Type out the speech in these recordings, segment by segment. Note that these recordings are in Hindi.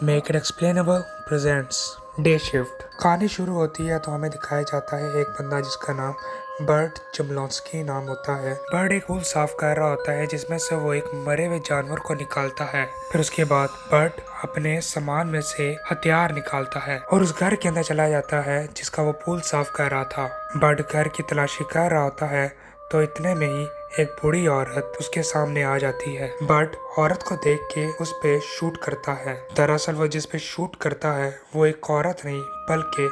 Make it explainable presents day shift. कहानी शुरू होती है तो हमें दिखाया जाता है एक बंदा जिसका नाम बर्ट जमलॉन्स्की नाम होता है। बर्ट एक पुल साफ कर रहा होता है जिसमें से वो एक मरे हुए जानवर को निकालता है। फिर उसके बाद बर्ट अपने सामान में से हथियार निकालता है और उस घर के अंदर चला जाता है जिसका वो पुल साफ कर रहा था। बर्ट घर की तलाशी कर रहा होता है तो इतने में ही एक बूढ़ी औरत उसके सामने आ जाती है। बर्ट औरत को देख के उस पे शूट करता है। दरअसल वो जिस पे शूट करता है वो एक औरत नहीं बल्कि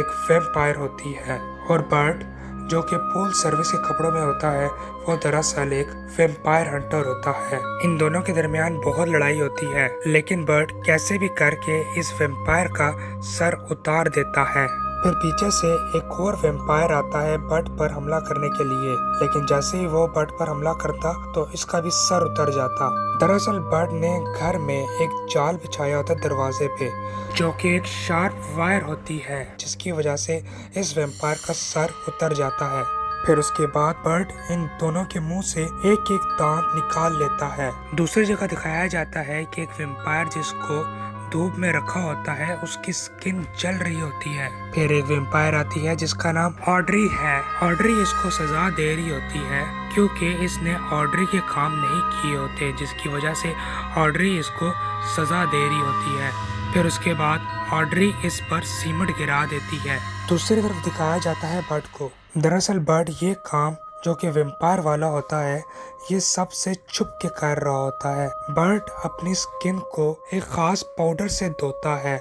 एक वैम्पायर होती है और बर्ट जो कि पूल सर्विस के कपड़ों में होता है वो दरअसल एक वैम्पायर हंटर होता है। इन दोनों के दरमियान बहुत लड़ाई होती है लेकिन बर्ट कैसे भी करके इस वैम्पायर का सर उतार देता है। फिर पीछे से एक और वैम्पायर आता है बर्ट पर हमला करने के लिए, लेकिन जैसे ही वो बर्ट पर हमला करता तो इसका भी सर उतर जाता। दरअसल बर्ट ने घर में एक जाल बिछाया होता दरवाजे पे जो कि एक शार्प वायर होती है जिसकी वजह से इस वैम्पायर का सर उतर जाता है। फिर उसके बाद बर्ट इन दोनों के मुंह से एक एक दांत निकाल लेता है। दूसरी जगह दिखाया जाता है कि एक वैम्पायर जिसको धूप में रखा होता है उसकी स्किन जल रही होती है। फिर एक वैम्पायर आती है जिसका नाम ऑड्री है। ऑड्री इसको सजा दे रही होती है क्योंकि इसने ऑड्री के काम नहीं किए होते जिसकी वजह से ऑड्री इसको सजा दे रही होती है। फिर उसके बाद ऑड्री इस पर सीमेंट गिरा देती है। दूसरी तरफ दिखाया जाता है बर्ट को। दरअसल बर्ट ये काम जो कि वैम्पायर वाला होता है ये सबसे छुप के कर रहा होता है। बर्ट अपनी स्किन को एक खास पाउडर से धोता है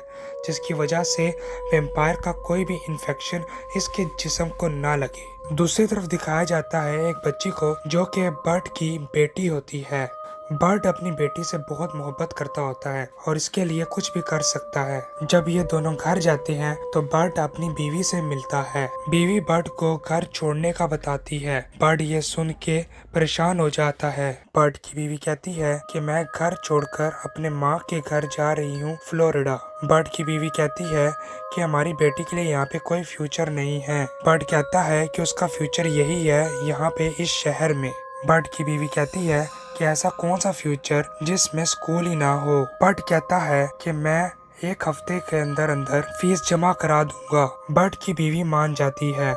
जिसकी वजह से वैम्पायर का कोई भी इन्फेक्शन इसके जिस्म को ना लगे। दूसरी तरफ दिखाया जाता है एक बच्ची को जो कि बर्ट की बेटी होती है। बर्ट अपनी बेटी से बहुत मोहब्बत करता होता है और इसके लिए कुछ भी कर सकता है। जब ये दोनों घर जाते हैं तो बर्ट अपनी बीवी से मिलता है। बीवी बर्ट को घर छोड़ने का बताती है। बर्ट ये सुन के परेशान हो जाता है। बर्ट की बीवी कहती है कि मैं घर छोड़कर अपने माँ के घर जा रही हूँ फ्लोरिडा। बर्ट की बीवी कहती है कि हमारी बेटी के लिए यहाँ पे कोई फ्यूचर नहीं है। बर्ट कहता है कि उसका फ्यूचर यही है यहाँ पे इस शहर में। बर्ट की बीवी कहती है कि ऐसा कौन सा फ्यूचर जिसमें स्कूल ही ना हो। बर्ट कहता है कि मैं एक हफ्ते के अंदर अंदर फीस जमा करा दूंगा। बर्ट की बीवी मान जाती है।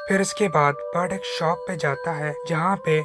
फिर इसके बाद बर्ट एक शॉप पे जाता है जहाँ पे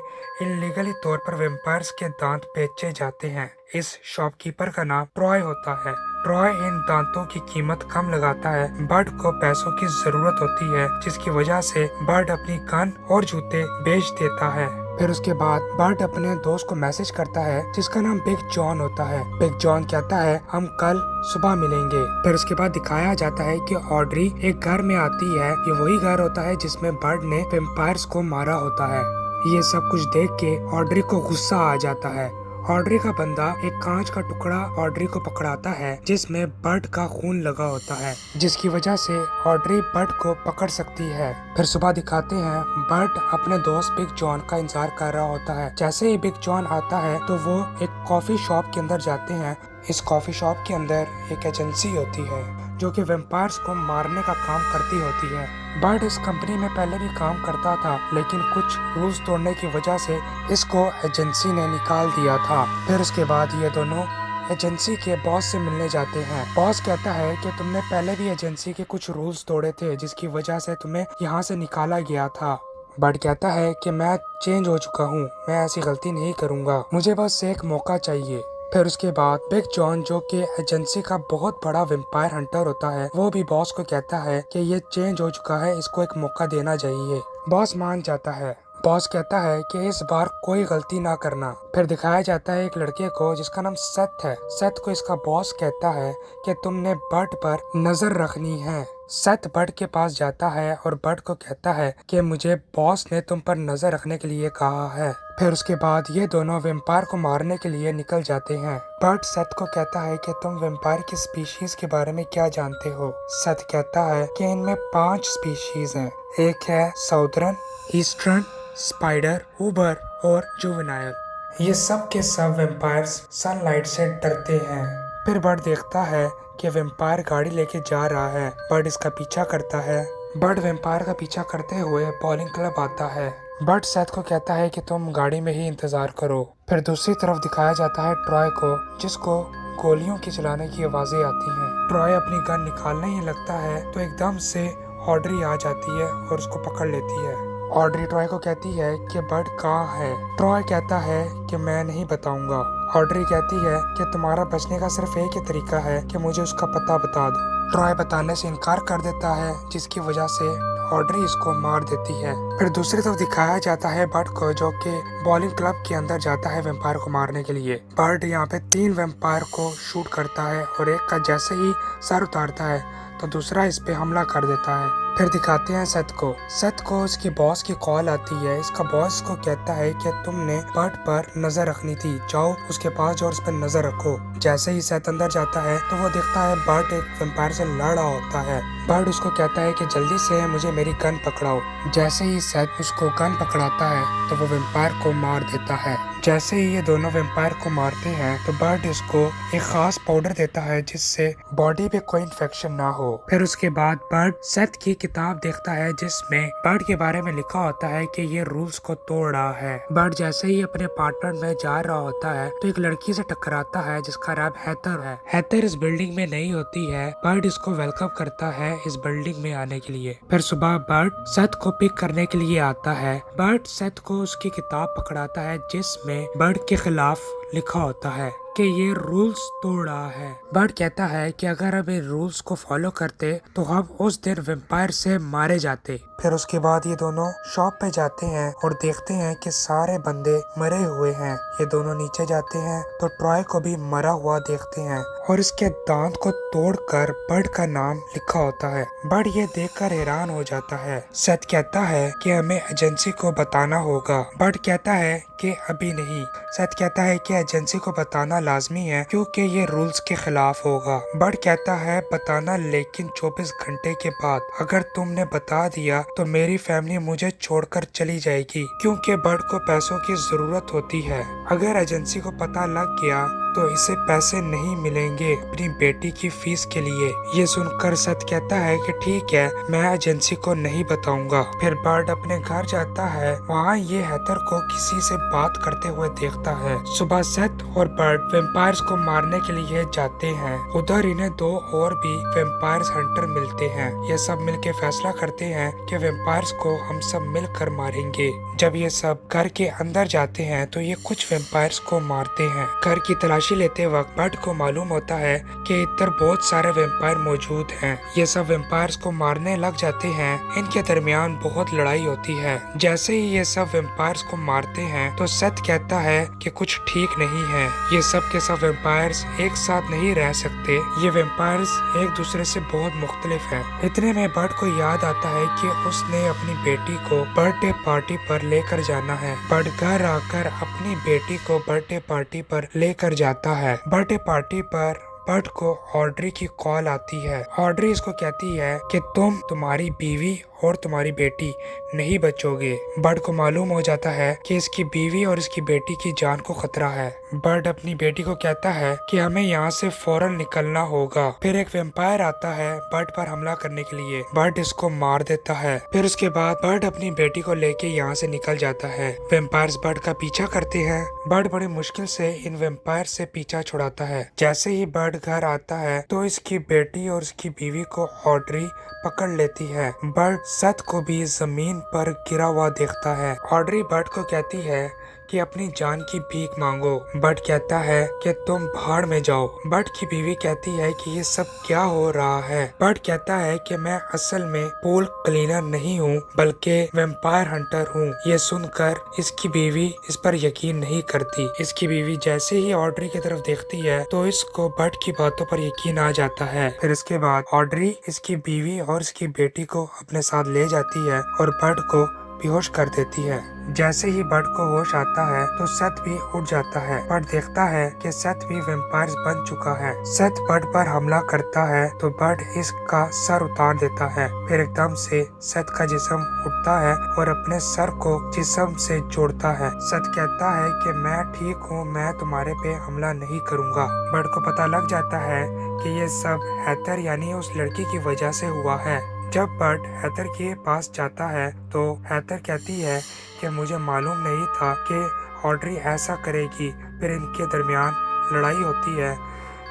इलीगली तौर पर वैम्पायर्स के दांत बेचे जाते हैं। इस शॉपकीपर का नाम ट्रॉय होता है। ट्रॉय इन दांतों की कीमत कम लगाता है। बर्ट को पैसों की जरूरत होती है जिसकी वजह से बर्ट अपनी गन और जूते बेच देता है। फिर उसके बाद बर्ट अपने दोस्त को मैसेज करता है जिसका नाम बिग जॉन होता है। बिग जॉन कहता है हम कल सुबह मिलेंगे। फिर उसके बाद दिखाया जाता है कि ऑड्री एक घर में आती है। ये वही घर होता है जिसमें बर्ट ने वैम्पायर्स को मारा होता है। ये सब कुछ देख के ऑड्री को गुस्सा आ जाता है। ऑड्री का बंदा एक कांच का टुकड़ा ऑड्री को पकड़ाता है जिसमें बर्ट का खून लगा होता है जिसकी वजह से ऑड्री बर्ट को पकड़ सकती है। फिर सुबह दिखाते हैं बर्ट अपने दोस्त बिग जॉन का इंतजार कर रहा होता है। जैसे ही बिग जॉन आता है तो वो एक कॉफी शॉप के अंदर जाते हैं। इस कॉफी शॉप के अंदर एक एजेंसी होती है जो कि वैम्पायर्स को मारने का काम करती होती है। बर्ट इस कंपनी में पहले भी काम करता था लेकिन कुछ रूल्स तोड़ने की वजह से इसको एजेंसी ने निकाल दिया था। फिर उसके बाद ये दोनों एजेंसी के बॉस से मिलने जाते हैं। बॉस कहता है कि तुमने पहले भी एजेंसी के कुछ रूल्स तोड़े थे जिसकी वजह से तुम्हें यहाँ से निकाला गया था। बर्ट कहता है कि मैं चेंज हो चुका हूँ, मैं ऐसी गलती नहीं करूँगा, मुझे बस एक मौका चाहिए। फिर उसके बाद बिग जॉन जो कि एजेंसी का बहुत बड़ा वैम्पायर हंटर होता है वो भी बॉस को कहता है कि ये चेंज हो चुका है, इसको एक मौका देना चाहिए। बॉस मान जाता है। बॉस कहता है कि इस बार कोई गलती ना करना। फिर दिखाया जाता है एक लड़के को जिसका नाम सेथ है। सेथ को इसका बॉस कहता है कि तुमने बर्ट पर नजर रखनी है। सेथ बर्ट के पास जाता है और बर्ट को कहता है कि मुझे बॉस ने तुम पर नजर रखने के लिए कहा है। फिर उसके बाद ये दोनों वैम्पायर को मारने के लिए निकल जाते हैं। बर्ट सेथ को कहता है कि तुम वैम्पायर की स्पीशीज के बारे में क्या जानते हो। सेथ कहता है कि इनमें 5 स्पीशीज हैं। एक है साउदर्न, ईस्टर्न, स्पाइडर, उबर और जुवेनाइल। ये सब के सब वैम्पायर्स सनलाइट से डरते हैं। फिर बर्ट देखता है कि वैम्पायर गाड़ी लेके जा रहा है। बर्ट इसका पीछा करता है। बर्ट वैम्पायर का पीछा करते हुए बॉलिंग क्लब आता है। बर्ट सेथ को कहता है कि तुम गाड़ी में ही इंतजार करो। फिर दूसरी तरफ दिखाया जाता है ट्रॉय को जिसको गोलियों की चलाने की आवाजें आती हैं। ट्रॉय अपनी गन निकालने ही लगता है तो एकदम से ऑड्री आ जाती है और उसको पकड़ लेती है। ऑड्री ट्रॉय को कहती है कि बर्ड कहाँ है। ट्रॉय कहता है कि मैं नहीं बताऊंगा। ऑड्री कहती है कि तुम्हारा बचने का सिर्फ एक ही तरीका है कि मुझे उसका पता बता दो। ट्रॉय बताने से इनकार कर देता है, जिसकी वजह से ऑड्री इसको मार देती है। फिर दूसरी तरफ दिखाया जाता है बर्ड को, जो कि बॉलिंग क्लब के अंदर जाता है वेम्पायर को मारने के लिए। बर्ड यहाँ पे 3 वेम्पायर को शूट करता है और एक का जैसे ही सर उतारता है तो दूसरा इस पे हमला कर देता है। फिर दिखाते हैं सेथ को। सेथ को उसके बॉस की कॉल आती है। इसका बॉस को कहता है कि तुमने बर्ड पर नजर रखनी थी, जाओ उसके पास जाओ और उस पर नजर रखो। जैसे ही सेथ अंदर जाता है तो वो देखता है बर्ड एक वेम्पायर से लड़ रहा होता है। बर्ड उसको कहता है कि जल्दी से मुझे मेरी गन पकड़ाओ। जैसे ही सेथ उसको गन पकड़ाता है तो वो वेम्पायर को मार देता है। जैसे ही ये दोनों वेम्पायर को मारते हैं तो बर्ड इसको एक खास पाउडर देता है जिससे बॉडी पे कोई इन्फेक्शन ना हो। फिर उसके बाद बर्ड सेथ की किताब देखता है जिसमें बर्ड के बारे में लिखा होता है कि ये रूल्स को तोड़ रहा है। बर्ड जैसे ही अपने पार्टनर में जा रहा होता है तो एक लड़की से टकराता है जिसका नाम हैथर है। हैथर इस बिल्डिंग में नहीं होती है। बर्ड इसको वेलकम करता है इस बिल्डिंग में आने के लिए। फिर सुबह बर्ड सेथ को पिक करने के लिए आता है। बर्ड सेथ को उसकी किताब पकड़ाता है जिसमें बर्ड के खिलाफ लिखा होता है कि ये रूल्स तोड़ रहा है। बर्ड कहता है कि अगर हम इन रूल्स को फॉलो करते तो हम उस दिन वेम्पायर से मारे जाते। फिर उसके बाद ये दोनों शॉप पे जाते हैं और देखते हैं कि सारे बंदे मरे हुए हैं। ये दोनों नीचे जाते हैं तो ट्रॉय को भी मरा हुआ देखते हैं और इसके दांत को तोड़कर बर्ड का नाम लिखा होता है। बर्ड ये देखकर हैरान हो जाता है। सेथ कहता है कि हमें एजेंसी को बताना होगा। बर्ड कहता है कि अभी नहीं। सेथ कहता है कि एजेंसी को बताना लाजमी है क्योंकि ये रूल्स के खिलाफ होगा। बर्ड कहता है बताना, लेकिन 24 घंटे के बाद। अगर तुमने बता दिया तो मेरी फैमिली मुझे छोड़कर चली जाएगी क्योंकि बर्ड को पैसों की जरूरत होती है। अगर एजेंसी को पता लग गया तो इसे पैसे नहीं मिलेंगे अपनी बेटी की फीस के लिए। ये सुनकर सेथ कहता है कि ठीक है, मैं एजेंसी को नहीं बताऊंगा। फिर बर्ड अपने घर जाता है। वहाँ ये हैथर को किसी से बात करते हुए देखता है। सुबह सेथ और बर्ड वेम्पायर्स को मारने के लिए जाते हैं। उधर इन्हें 2 और भी वेम्पायर्स हंटर मिलते हैं। ये सब मिलके फैसला करते हैं कि वेम्पायर्स को हम सब मिलकर मारेंगे। जब ये सब घर के अंदर जाते हैं तो ये कुछ वेम्पायर्स को मारते हैं। घर की तलाशी लेते वक्त बर्ड को मालूम होता है कि इधर बहुत सारे वेम्पायर मौजूद हैं। ये सब वेम्पायर्स को मारने लग जाते हैं। इनके दरमियान बहुत लड़ाई होती है। जैसे ही ये सब वेम्पायर्स को मारते हैं तो सेथ कहता है कि कुछ ठीक नहीं है। ये सब के सब वेम्पायर्स एक साथ नहीं रह सकते। ये वेम्पायर्स एक दूसरे से बहुत मुख्तलिफ हैं। इतने में बर्ड को याद आता है कि उसने अपनी बेटी को बर्थडे पार्टी पर लेकर जाना है। बर्ड घर आकर अपनी बेटी को बर्थडे पार्टी पर लेकर जाता है। बर्थडे पार्टी पर बर्ड को ऑड्री की कॉल आती है। ऑड्री इसको कहती है कि तुम्हारी बीवी और तुम्हारी बेटी नहीं बचोगे। बर्ड को मालूम हो जाता है कि इसकी बीवी और इसकी बेटी की जान को खतरा है। बर्ड अपनी बेटी को कहता है कि हमें यहाँ से फौरन निकलना होगा। फिर एक वेम्पायर आता है बर्ड पर हमला करने के लिए। बर्ड इसको मार देता है। फिर उसके बाद बर्ड अपनी बेटी को लेके यहाँ से निकल जाता है। वेम्पायर्स बर्ड का पीछा करते हैं। बर्ड बड़ी मुश्किल से इन वेम्पायर से पीछा छुड़ाता है। जैसे ही बर्ड घर आता है तो इसकी बेटी और उसकी बीवी को ऑड्री पकड़ लेती है। बर्ड सेथ को भी जमीन पर गिरा हुआ देखता है। ऑड्री बर्ड को कहती है कि अपनी जान की भीख मांगो। बर्ड कहता है कि तुम भाड़ में जाओ। बर्ड की बीवी कहती है कि ये सब क्या हो रहा है। बर्ड कहता है कि मैं असल में पूल क्लीनर नहीं हूँ बल्कि वेम्पायर हंटर हूँ। ये सुनकर इसकी बीवी इस पर यकीन नहीं करती। इसकी बीवी जैसे ही ऑड्री की तरफ देखती है तो इसको बर्ड की बातों पर यकीन आ जाता है। फिर इसके बाद ऑड्री इसकी बीवी और इसकी बेटी को अपने साथ ले जाती है और बर्ड को बेहोश कर देती है। जैसे ही बर्ड को होश आता है तो सेथ भी उठ जाता है। बर्ड देखता है कि सेथ भी वेम्पायर बन चुका है। सेथ बर्ड पर हमला करता है तो बर्ड इसका सर उतार देता है। फिर एकदम से सेथ का जिस्म उठता है और अपने सर को जिस्म से जोड़ता है। सेथ कहता है कि मैं ठीक हूँ, मैं तुम्हारे पे हमला नहीं करूँगा। बर्ड को पता लग जाता है कि ये सब हैथर यानी उस लड़की की वजह से हुआ है। जब बर्ड हैथर के पास जाता है तो हैथर कहती है कि मुझे मालूम नहीं था कि ऑड्री ऐसा करेगी। फिर इनके दरमियान लड़ाई होती है।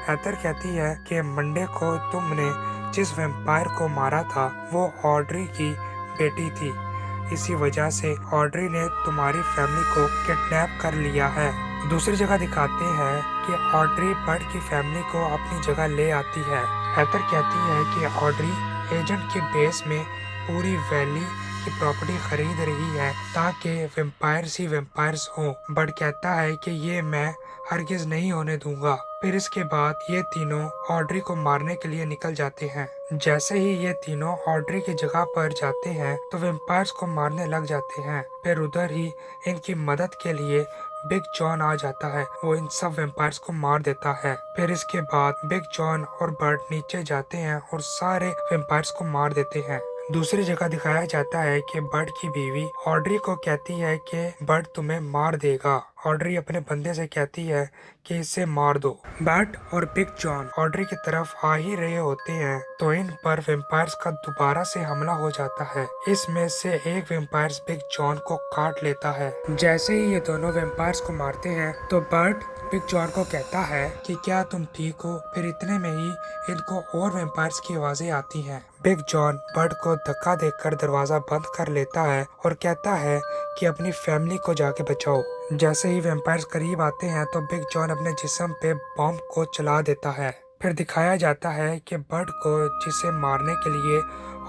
हेदर कहती है कि मंडे को तुमने जिस वैम्पायर को मारा था वो ऑड्री की बेटी थी। इसी वजह से ऑड्री ने तुम्हारी फैमिली को किडनैप कर लिया है। दूसरी जगह दिखाते हैं कि ऑड्री बर्ड की फैमिली को अपनी जगह ले आती है। हेदर कहती है कि ऑड्री एजेंट के बेस में पूरी वैली की प्रॉपर्टी खरीद रही है ताकि वैम्पायर्स ही वैम्पायर्स हों। बर्ड कहता है कि ये मैं हरगिज नहीं होने दूंगा। फिर इसके बाद ये तीनों ऑड्री को मारने के लिए निकल जाते हैं। जैसे ही ये तीनों ऑड्री की जगह पर जाते हैं तो वैम्पायर्स को मारने लग जाते हैं। फिर उधर ही इनकी मदद के लिए बिग जॉन आ जाता है। वो इन सब वैम्पायर्स को मार देता है। फिर इसके बाद बिग जॉन और बर्ड नीचे जाते हैं और सारे वैम्पायर्स को मार देते हैं। दूसरी जगह दिखाया जाता है कि बर्ड की बीवी ऑड्री को कहती है कि बर्ड तुम्हें मार देगा। ऑड्री अपने बंदे से कहती है कि इसे मार दो। बर्ड और बिग जॉन ऑड्री की तरफ आ ही रहे होते हैं तो इन पर वैम्पायर्स का दोबारा से हमला हो जाता है। इसमें से एक वैम्पायर्स बिग जॉन को काट लेता है। जैसे ही ये दोनों वैम्पायर्स को मारते हैं तो बर्ड बिग जॉन को कहता है कि क्या तुम ठीक हो। फिर इतने में ही इनको और वैम्पायर्स की आवाजें आती हैं। बिग जॉन बर्ड को धक्का देकर दरवाजा बंद कर लेता है और कहता है कि अपनी फैमिली को जाके बचाओ। जैसे ही वैम्पायर्स करीब आते हैं तो बिग जॉन अपने जिस्म पे बॉम्ब को चला देता है। फिर दिखाया जाता है कि बर्ड को जिसे मारने के लिए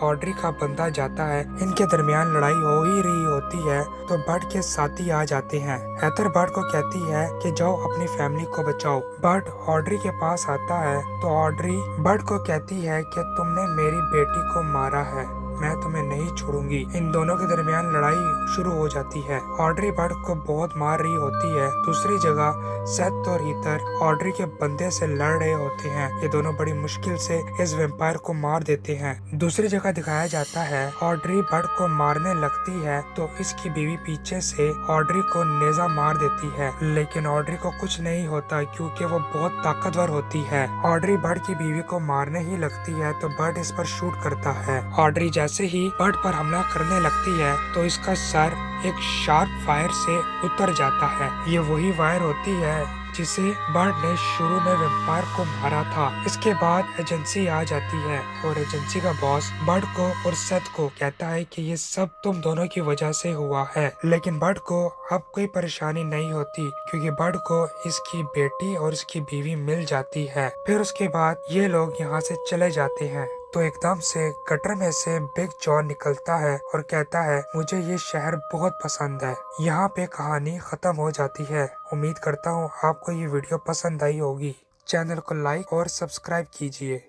ऑड्री का बंदा जाता है। इनके दरमियान लड़ाई हो ही रही होती है तो बर्ड के साथी आ जाते हैं। हेदर बर्ड को कहती है कि जाओ अपनी फैमिली को बचाओ। बर्ड ऑड्री के पास आता है तो ऑड्री बर्ड को कहती है कि तुमने मेरी बेटी को मारा है, मैं तुम्हें नहीं छोड़ूंगी। इन दोनों के दरमियान लड़ाई शुरू हो जाती है। ऑड्री बर्ड को बहुत मार रही होती है। दूसरी जगह सेथ और हीथर ऑड्री के बंदे से लड़ रहे होते हैं। ये दोनों बड़ी मुश्किल से इस वैम्पायर को मार देते हैं। दूसरी जगह दिखाया जाता है ऑड्री बर्ड को मारने लगती है तो इसकी बीवी पीछे से ऑड्री को नेजा मार देती है, लेकिन ऑड्री को कुछ नहीं होता क्योंकि वो बहुत ताकतवर होती है। ऑड्री बर्ड की बीवी को मारने ही लगती है तो बर्ड इस पर शूट करता है। ऑड्री जैसे ही बर्ड पर हमला करने लगती है तो इसका सर एक शार्प फायर से उतर जाता है। ये वही वायर होती है जिसे बर्ड ने शुरू में वैम्पायर को मारा था। इसके बाद एजेंसी आ जाती है और एजेंसी का बॉस बर्ड को और सेथ को कहता है कि ये सब तुम दोनों की वजह से हुआ है। लेकिन बर्ड को अब कोई परेशानी नहीं होती क्योंकि बर्ड को इसकी बेटी और इसकी बीवी मिल जाती है। फिर उसके बाद ये लोग यहाँ से चले जाते हैं तो एकदम से गटर में से बिग जॉन निकलता है और कहता है मुझे ये शहर बहुत पसंद है। यहाँ पे कहानी खत्म हो जाती है। उम्मीद करता हूँ आपको ये वीडियो पसंद आई होगी। चैनल को लाइक और सब्सक्राइब कीजिए।